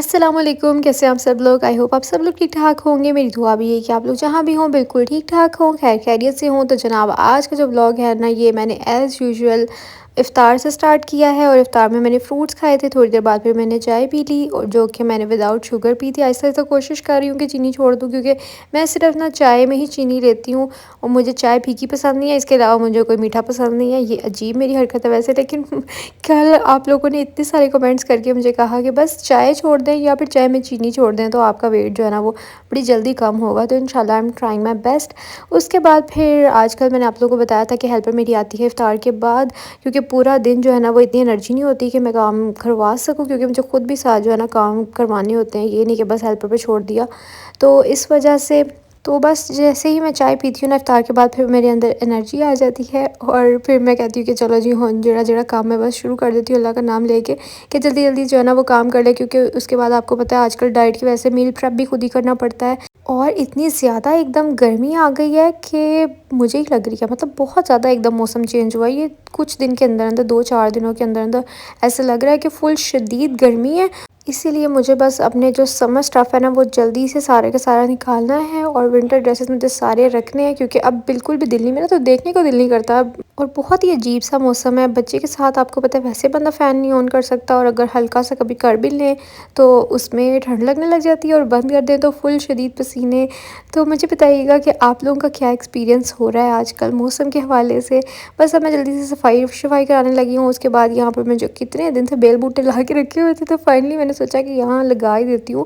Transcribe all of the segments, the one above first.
अस्सलामुअलैकुम, कैसे हैं आप सब लोग। आई होप आप सब लोग ठीक ठाक होंगे। मेरी दुआ भी है कि आप लोग जहाँ भी हों बिल्कुल ठीक ठाक हों, खैर खैरियत से हों। तो जनाब आज का जो व्लॉग है ना, ये मैंने एज़ यूजुअल इफ़्तार से स्टार्ट किया है। और इफ़्तार में मैंने फ्रूट्स खाए थे, थोड़ी देर बाद फिर मैंने चाय पी ली, और जो कि मैंने विदाउट शुगर पी थी। आहिस्ता आहिस्ता कोशिश कर रही हूँ कि चीनी छोड़ दूँ, क्योंकि मैं सिर्फ ना चाय में ही चीनी लेती हूँ और मुझे चाय फीकी पसंद नहीं है। इसके अलावा मुझे कोई मीठा पसंद नहीं है। ये अजीब मेरी हरकत है वैसे, लेकिन कल आप लोगों ने इतने सारे कमेंट्स करके मुझे कहा कि बस चाय छोड़ दें या फिर चाय में चीनी छोड़ दें, तो आपका वेट जो है ना वो बड़ी जल्दी कम होगा। तो इंशाल्लाह I am trying my best. उसके बाद फिर आजकल मैंने आप लोगों को बताया था कि हेल्पर मेरी आती है इफ्तार के बाद, क्योंकि पूरा दिन जो है ना वो इतनी एनर्जी नहीं होती कि मैं काम करवा सकूँ, क्योंकि मुझे खुद भी साथ जो है ना काम करवाने होते हैं। ये नहीं कि बस हेल्पर पे छोड़ दिया। तो इस वजह से तो बस जैसे ही मैं चाय पीती हूँ ना इफ्तार के बाद, फिर मेरे अंदर एनर्जी आ जाती है और फिर मैं कहती हूँ कि चलो जी हुन जरा जरा काम मैं बस शुरू कर देती हूँ अल्लाह का नाम लेके, कि जल्दी जल्दी जो है ना वो काम कर ले। क्योंकि उसके बाद आपको पता है आजकल डाइट की वजह से मील प्रेप भी खुद ही करना पड़ता है। और इतनी ज़्यादा एकदम गर्मी आ गई है कि मुझे ही लग रही है, मतलब बहुत ज़्यादा एकदम मौसम चेंज हुआ है ये कुछ दिन के अंदर अंदर, 2-4 दिनों के अंदर अंदर ऐसा लग रहा है कि फुल शदीद गर्मी है। इसीलिए मुझे बस अपने जो समर स्टफ़ है ना वो जल्दी से सारे का सारा निकालना है, और विंटर ड्रेसेस मुझे सारे रखने हैं, क्योंकि अब बिल्कुल भी दिल नहीं, मेरा तो देखने को दिल नहीं करता अब। और बहुत ही अजीब सा मौसम है। बच्चे के साथ आपको पता है वैसे बंदा फ़ैन नहीं ऑन कर सकता, और अगर हल्का सा कभी कर भी लें तो उसमें ठंड लगने लग जाती है, और बंद कर दें तो फुल शदीद पसीने। तो मुझे बताइएगा कि आप लोगों का क्या एक्सपीरियंस हो रहा है आजकल मौसम के हवाले से। बस अब मैं जल्दी से सफाई शफाई कराने लगी हूँ। उसके बाद यहाँ पर मैं जो कितने दिन से बेल बूटे ला के रखे हुए थे, तो फाइनली मैंने सोचा कि यहाँ लगा ही देती हूँ।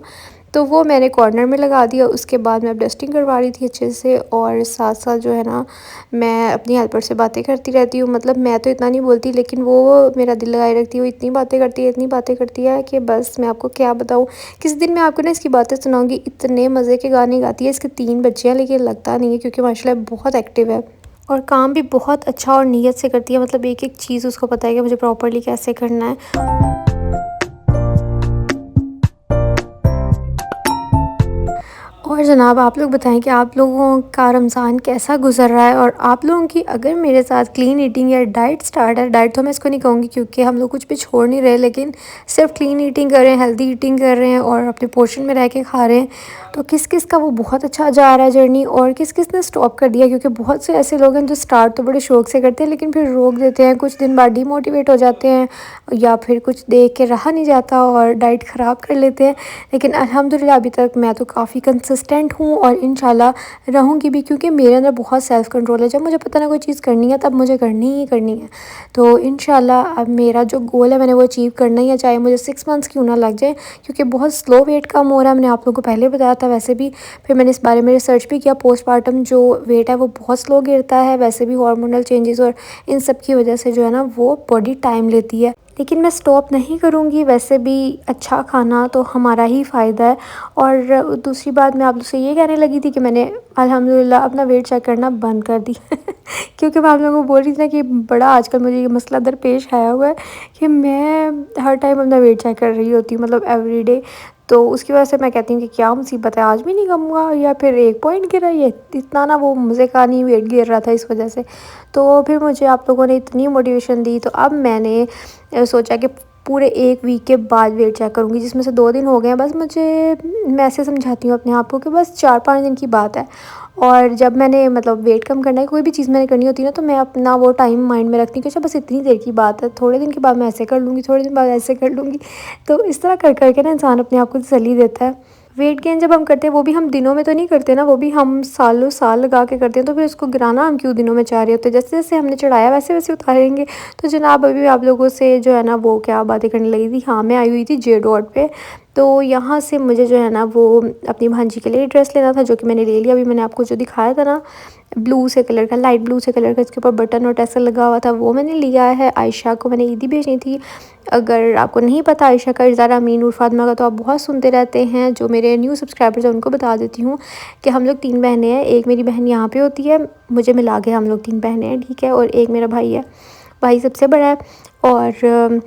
तो वो मैंने कॉर्नर में लगा दिया। उसके बाद मैं अब डस्टिंग करवा रही थी अच्छे से, और साथ साथ जो है ना मैं अपनी हेल्पर से बातें करती रहती हूँ। मतलब मैं तो इतना नहीं बोलती, लेकिन वो मेरा दिल लगाए रखती है। वो इतनी बातें करती है, इतनी बातें करती है कि बस मैं आपको क्या बताऊँ। किस दिन मैं आपको ना इसकी बातें सुनाऊँगी। इतने मज़े के गाने गाती है। इसके 3 बच्चे हैं, लेकिन लगता नहीं है क्योंकि माशाल्लाह बहुत एक्टिव है, और काम भी बहुत अच्छा और नीयत से करती है। मतलब एक एक चीज़ उसको पता है कि मुझे प्रॉपरली कैसे करना है। और जनाब आप लोग बताएं कि आप लोगों का रमज़ान कैसा गुजर रहा है, और आप लोगों की अगर मेरे साथ क्लीन ईटिंग या डाइट स्टार्ट है। डाइट तो मैं इसको नहीं कहूँगी क्योंकि हम लोग कुछ भी छोड़ नहीं रहे, लेकिन सिर्फ क्लीन ईटिंग कर रहे हैं, हेल्दी ईटिंग कर रहे हैं और अपने पोर्शन में रह के खा रहे हैं। तो किस किस का वो बहुत अच्छा जा रहा है जर्नी, और किस किस ने स्टॉप कर दिया। क्योंकि बहुत से ऐसे लोग हैं जो स्टार्ट तो बड़े शौक से करते हैं, लेकिन फिर रोक देते हैं, कुछ दिन बाद डीमोटिवेट हो जाते हैं, या फिर कुछ देख के रहा नहीं जाता और डाइट ख़राब कर लेते हैं। लेकिन अल्हम्दुलिल्लाह अभी तक मैं तो काफ़ी कंसिस्टेंट हूँ, और इंशाल्लाह रहूँगी भी, क्योंकि मेरे अंदर बहुत सेल्फ़ कंट्रोल है। जब मुझे पता ना कोई चीज़ करनी है तब मुझे करनी ही करनी है। तो इंशाल्लाह अब मेरा जो गोल है मैंने वो अचीव करना ही है, चाहे मुझे 6 मंथ्स क्यों ना लग जाए, क्योंकि बहुत स्लो वेट कम हो रहा है। मैंने आप लोगों को पहले बताया था वैसे भी। फिर मैंने इस बारे में रिसर्च भी किया। पोस्टपार्टम जो वेट है वो बहुत स्लो गिरता है, वैसे भी हार्मोनल चेंजेस और इन सब की वजह से जो है ना वो बॉडी टाइम लेती है। लेकिन मैं स्टॉप नहीं करूँगी। वैसे भी अच्छा खाना तो हमारा ही फ़ायदा है। और दूसरी बात मैं आप लोग से ये कहने लगी थी कि मैंने अल्हम्दुलिल्लाह अपना वेट चेक करना बंद कर दी क्योंकि मैं आप लोगों को बोल रही थी ना कि बड़ा आजकल मुझे ये मसला दरपेश आया हुआ है कि मैं हर टाइम अपना वेट चेक कर रही होती हूँ, मतलब एवरीडे। तो उसकी वजह से मैं कहती हूँ कि क्या मुसीबत है, आज भी नहीं कम हुआ, या फिर 1 पॉइंट गिरा, ये इतना ना वो मज़े का नहीं वेट गिर रहा था इस वजह से। तो फिर मुझे आप लोगों ने इतनी मोटिवेशन दी, तो अब मैंने सोचा कि पूरे 1 वीक के बाद वेट चेक करूँगी, जिसमें से 2 दिन हो गए हैं। बस मुझे मैं ऐसे समझाती हूँ अपने आप को कि बस 4-5 दिन की बात है। और जब मैंने मतलब वेट कम करना है, कोई भी चीज़ मैंने करनी होती है ना, तो मैं अपना वो टाइम माइंड में रखती हूँ कि अच्छा बस इतनी देर की बात है, थोड़े दिन के बाद मैं ऐसे कर लूँगी, थोड़े दिन बाद ऐसे कर लूँगी। तो इस तरह कर कर के ना इंसान अपने आप को तसल्ली देता है। वेट गेन जब हम करते हैं वो भी हम दिनों में तो नहीं करते ना, वो भी हम सालों साल लगा के करते हैं। तो फिर उसको गिराना हम क्यों दिनों में चाह रहे होते हैं, जैसे जैसे हमने चढ़ाया वैसे वैसे उतारेंगे। तो जनाब अभी आप लोगों से जो है ना वो क्या बातें करने लगी थी। हाँ, मैं आई हुई थी जे डॉट पे। तो यहाँ से मुझे जो है ना वो अपनी भांजी के लिए ड्रेस लेना था, जो कि मैंने ले लिया। अभी मैंने आपको जो दिखाया था ना ब्लू से कलर का, लाइट ब्लू से कलर का, इसके ऊपर बटन और टैसल लगा हुआ था, वो मैंने लिया है। आयशा को मैंने ईदी भेजी थी। अगर आपको नहीं पता आयशा का, इज़ारा अमीन और फातिमा का तो आप बहुत सुनते रहते हैं। जो मेरे न्यू सब्सक्राइबर्स हैं उनको बता देती हूँ कि हम लोग 3 बहनें हैं। एक मेरी बहन यहाँ पे होती है, मुझे मिला के हम लोग 3 बहनें हैं, ठीक है। और एक मेरा भाई है, भाई सबसे बड़ा है। और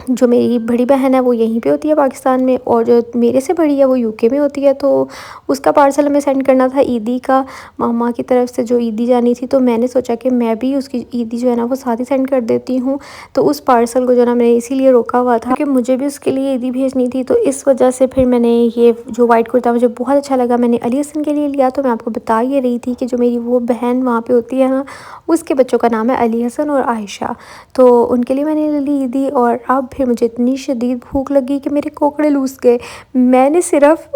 जो मेरी बड़ी बहन है वो यहीं पे होती है पाकिस्तान में, और जो मेरे से बड़ी है वो यूके में होती है। तो उसका पार्सल हमें सेंड करना था ईदी का, मामा की तरफ से जो ईदी जानी थी। तो मैंने सोचा कि मैं भी उसकी ईदी जो है ना वो साथ ही सेंड कर देती हूँ। तो उस पार्सल को जो ना मैंने इसीलिए रोका हुआ था क्योंकि मुझे भी उसके लिए ईदी भेजनी थी। तो इस वजह से फिर मैंने ये जो वाइट कुर्ता मुझे बहुत अच्छा लगा, मैंने अली हसन के लिए लिया। तो मैं आपको बता ये रही थी कि जो मेरी वो बहन वहाँ पर होती है ना, उसके बच्चों का नाम है अली हसन और आयशा। तो उनके लिए मैंने ले ली ईदी। और अब फिर मुझे इतनी शदीद भूख लगी कि मेरे कोकड़े लूस गए। मैंने सिर्फ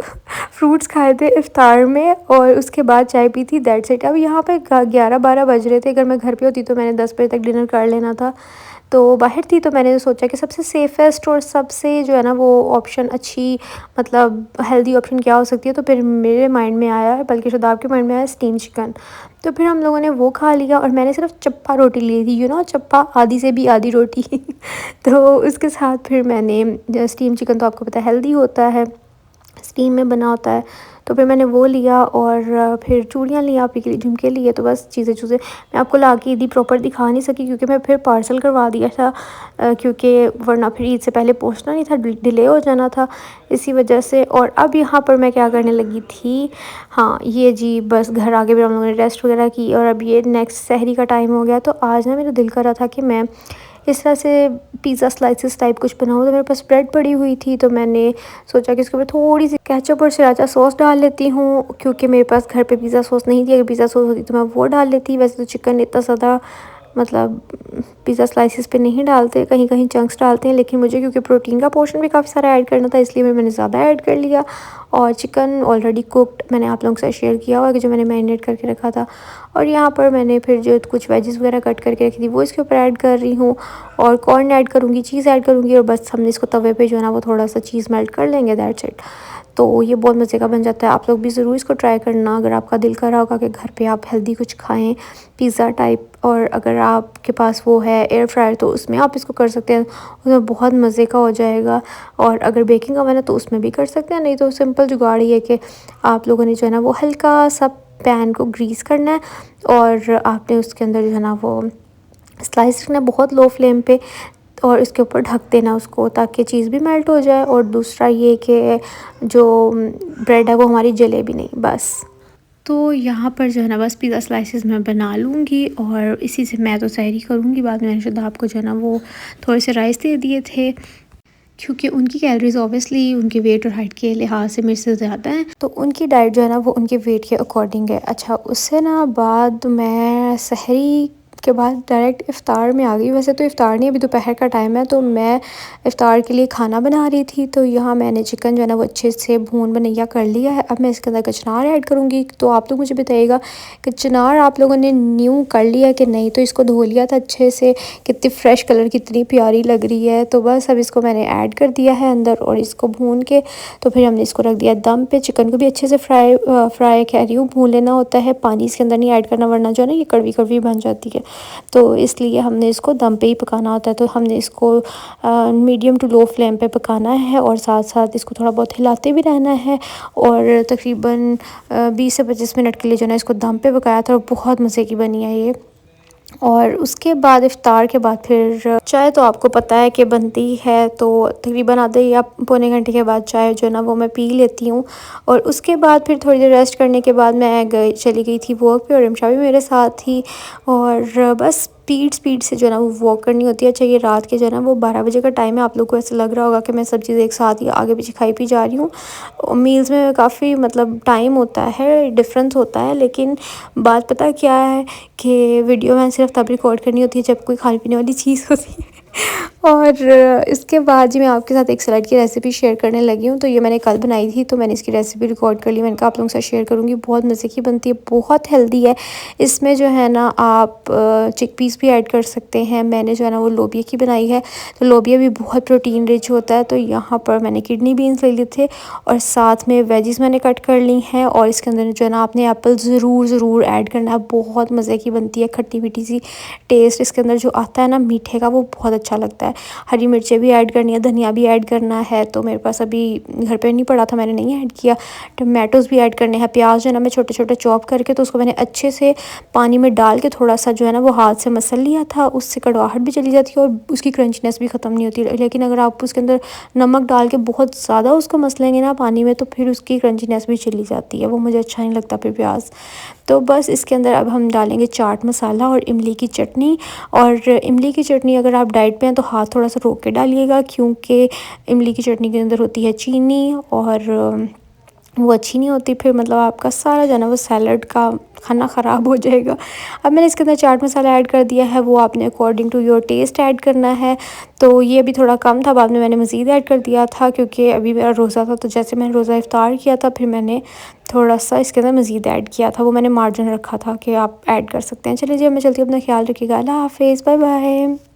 फ्रूट्स खाए थे इफ्तार में और उसके बाद चाय पी थी, दैट्स इट। अब यहाँ पे 11-12 बज रहे थे। अगर मैं घर पे होती तो मैंने 10 बजे तक डिनर कर लेना था। तो बाहर थी तो मैंने सोचा कि सबसे सेफ़ेस्ट और सबसे जो है ना वो ऑप्शन अच्छी, मतलब हेल्दी ऑप्शन क्या हो सकती है। तो फिर मेरे माइंड में आया, बल्कि शादाब के माइंड में आया, स्टीम चिकन। तो फिर हम लोगों ने वो खा लिया और मैंने सिर्फ चप्पा रोटी ली थी, चप्पा आधी से भी आधी रोटी। तो उसके साथ फिर मैंने स्टीम चिकन, तो आपको पता है हेल्दी होता है, स्टीम में बना होता है। तो फिर मैंने वो लिया और फिर चूड़ियाँ ली, आप के झुमके लिए। तो बस चीज़ें मैं आपको ला के ईदी प्रॉपर दिखा नहीं सकी क्योंकि मैं फिर पार्सल करवा दिया था, क्योंकि वरना फिर ईद से पहले पहुंचना नहीं था, डिले हो जाना था इसी वजह से। और अब यहाँ पर मैं क्या करने लगी थी, हाँ ये जी बस घर आके फिर हम लोगों ने रेस्ट वगैरह की और अब ये नेक्स्ट सहरी का टाइम हो गया। तो आज ना मेरा दिल कर रहा था कि मैं इस तरह से पिज़्ज़ा स्लाइसेस टाइप कुछ बनाऊँ। तो मेरे पास ब्रेड पड़ी हुई थी, तो मैंने सोचा कि इसके ऊपर थोड़ी सी केचप और सराचा सॉस डाल लेती हूँ, क्योंकि मेरे पास घर पे पिज़्ज़ा सॉस नहीं थी। अगर पिज़्ज़ा सॉस होती तो मैं वो डाल लेती। वैसे तो चिकन इतना ज़्यादा, मतलब पिज़्ज़ा स्लाइसेस पे नहीं डालते, कहीं कहीं चंक्स डालते हैं, लेकिन मुझे क्योंकि प्रोटीन का पोर्शन भी काफ़ी सारा ऐड करना था, इसलिए मैंने ज़्यादा ऐड कर लिया। और चिकन ऑलरेडी कुक्ड मैंने आप लोगों से शेयर किया हुआ कि जो मैंने मैरिनेट करके रखा था। और यहाँ पर मैंने फिर जो कुछ वेजेस वगैरह कट करके रखी थी वो इसके ऊपर ऐड कर रही हूँ, और कॉर्न ऐड करूँगी, चीज़ ऐड करूँगी, और बस हमने इसको तवे पे जो है ना वो थोड़ा सा चीज़ मेल्ट कर लेंगे, दैट्स इट। तो ये बहुत मज़े का बन जाता है। आप लोग भी ज़रूर इसको ट्राई करना अगर आपका दिल कर रहा होगा कि घर पे आप हेल्दी कुछ खाएं, पिज़्ज़ा टाइप। और अगर आपके पास वो है एयर फ्रायर तो उसमें आप इसको कर सकते हैं, उसमें बहुत मज़े का हो जाएगा। और अगर बेकिंग ओवन है तो उसमें भी कर सकते हैं, नहीं तो सिंपल जुगाड़ ही है कि आप लोगों ने जो है ना वो हल्का सा पैन को ग्रीस करना है और आपने उसके अंदर जो है ना वो स्लाइस रखना है बहुत लो फ्लेम पे, और इसके ऊपर ढक देना उसको ताकि चीज़ भी मेल्ट हो जाए। और दूसरा ये कि जो ब्रेड है वो हमारी जले भी नहीं, बस। तो यहाँ पर जो है ना बस पिज़्ज़ा स्लाइसेस मैं बना लूँगी और इसी से मैं तो सहरी करूँगी। बाद में मैंने शादाब को जो है ना वो थोड़े से राइस दे दिए थे, क्योंकि उनकी कैलोरीज ऑब्वियसली उनके वेट और हाइट के लिहाज से मेरे से ज़्यादा हैं, तो उनकी डाइट जो है ना वो उनके वेट के अकॉर्डिंग है। अच्छा, उससे ना बाद मैं सहरी के बाद डायरेक्ट इफ़्तार में आ गई। वैसे तो इफ़्तार नहीं, अभी दोपहर का टाइम है, तो मैं इफ़्तार के लिए खाना बना रही थी। तो यहाँ मैंने चिकन जो है ना वो अच्छे से भून बनैया कर लिया है। अब मैं इसके अंदर कचनार ऐड करूँगी। तो आप लोग मुझे बताइएगा कि कचनार आप लोगों ने न्यू कर लिया कि नहीं। तो इसको धो लिया था अच्छे से, कितनी फ़्रेश कलर कितनी प्यारी लग रही है। तो बस अब इसको मैंने ऐड कर दिया है अंदर और इसको भून के तो फिर हमने इसको रख दिया दम पे। चिकन को भी अच्छे से फ्राई कह रही हूँ, भून लेना होता है, पानी इसके अंदर नहीं ऐड करना, वरना जो है ना ये कड़वी कड़वी बन जाती है। तो इसलिए हमने इसको दम पे ही पकाना होता है। तो हमने इसको मीडियम टू लो फ्लेम पे पकाना है और साथ साथ इसको थोड़ा बहुत हिलाते भी रहना है। और तकरीबन 20 से 25 मिनट के लिए जो है ना इसको दम पे पकाया था और बहुत मज़े की बनी है ये। और उसके बाद इफ़्तार के बाद फिर चाय तो आपको पता है कि बनती है, तो तकरीबन आधे या पौने घंटे के बाद चाय जो है ना वो मैं पी लेती हूँ। और उसके बाद फिर थोड़ी देर रेस्ट करने के बाद मैं चली गई थी वॉक पे, और रिमशा भी मेरे साथ थी। और बस स्पीड से जो है ना वो वॉक करनी होती है। अच्छा, ये रात के जो है ना वो 12 बजे का टाइम है। आप लोग को ऐसा लग रहा होगा कि मैं सब चीज़ एक साथ ही आगे पीछे खाई पी जा रही हूँ। मील्स में काफ़ी मतलब टाइम होता है, डिफरेंस होता है, लेकिन बात पता क्या है कि वीडियो मैंने सिर्फ तब रिकॉर्ड करनी होती है जब कोई खाने पीने वाली चीज़ होती है। और इसके बाद जी मैं आपके साथ एक सलाद की रेसिपी शेयर करने लगी हूँ। तो ये मैंने कल बनाई थी, तो मैंने इसकी रेसिपी रिकॉर्ड कर ली। मैंने कहा आप लोगों के साथ शेयर करूँगी। बहुत मज़े की बनती है, बहुत हेल्दी है। इसमें जो है ना आप चिकपीस भी ऐड कर सकते हैं। मैंने जो है ना वो लोबिया की बनाई है, तो लोबिया भी बहुत प्रोटीन रिच होता है। तो यहाँ पर मैंने किडनी बीन्स ले लिए थे और साथ में वेजिस मैंने कट कर ली हैं। और इसके अंदर जो है ना आपने एप्पल ज़रूर ऐड करना है। बहुत मज़े की बनती है, खट्टी मीठी सी टेस्ट इसके अंदर जो आता है ना मीठे का, वो बहुत अच्छा लगता है। हरी मिर्चें भी ऐड करनी है, धनिया भी ऐड करना है, तो मेरे पास अभी घर पे नहीं पड़ा था, मैंने नहीं ऐड किया। टमाटोज़ भी ऐड करने हैं। प्याज जो है ना मैं छोटे छोटे चॉप करके तो उसको मैंने अच्छे से पानी में डाल के थोड़ा सा जो है ना वो हाथ से मसल लिया था। उससे कड़वाहट भी चली जाती है और उसकी क्रंचनेस भी ख़त्म नहीं होती। लेकिन अगर आप उसके अंदर नमक डाल के बहुत ज़्यादा उसको मसलेंगे ना पानी में, तो फिर उसकी क्रंचीनेस भी चली जाती है, वो मुझे अच्छा नहीं लगता फिर प्याज। तो बस इसके अंदर अब हम डालेंगे चाट मसाला और इमली की चटनी। और इमली की चटनी अगर आप डाइट पे हैं तो हाथ थोड़ा सा रोक के डालिएगा, क्योंकि इमली की चटनी के अंदर होती है चीनी और वो अच्छी नहीं होती। फिर मतलब आपका सारा जो है ना वो सैलड का खाना ख़राब हो जाएगा। अब मैंने इसके अंदर चाट मसाला ऐड कर दिया है, वो आपने according to your taste add करना है। तो ये अभी थोड़ा कम था, बाद में मैंने मज़ीद ऐड कर दिया था क्योंकि अभी मेरा रोज़ा था। तो जैसे मैंने रोज़ा इफ्तार किया था फिर मैंने थोड़ा सा इसके अंदर मज़ीद ऐड किया था, वो मैंने मार्जिन रखा था कि आप ऐड कर सकते हैं। चलिए जी, अब मैं चलती हूँ, अपना ख्याल रखिएगा। अल्लाह हाफ़िज़, बाय बाय।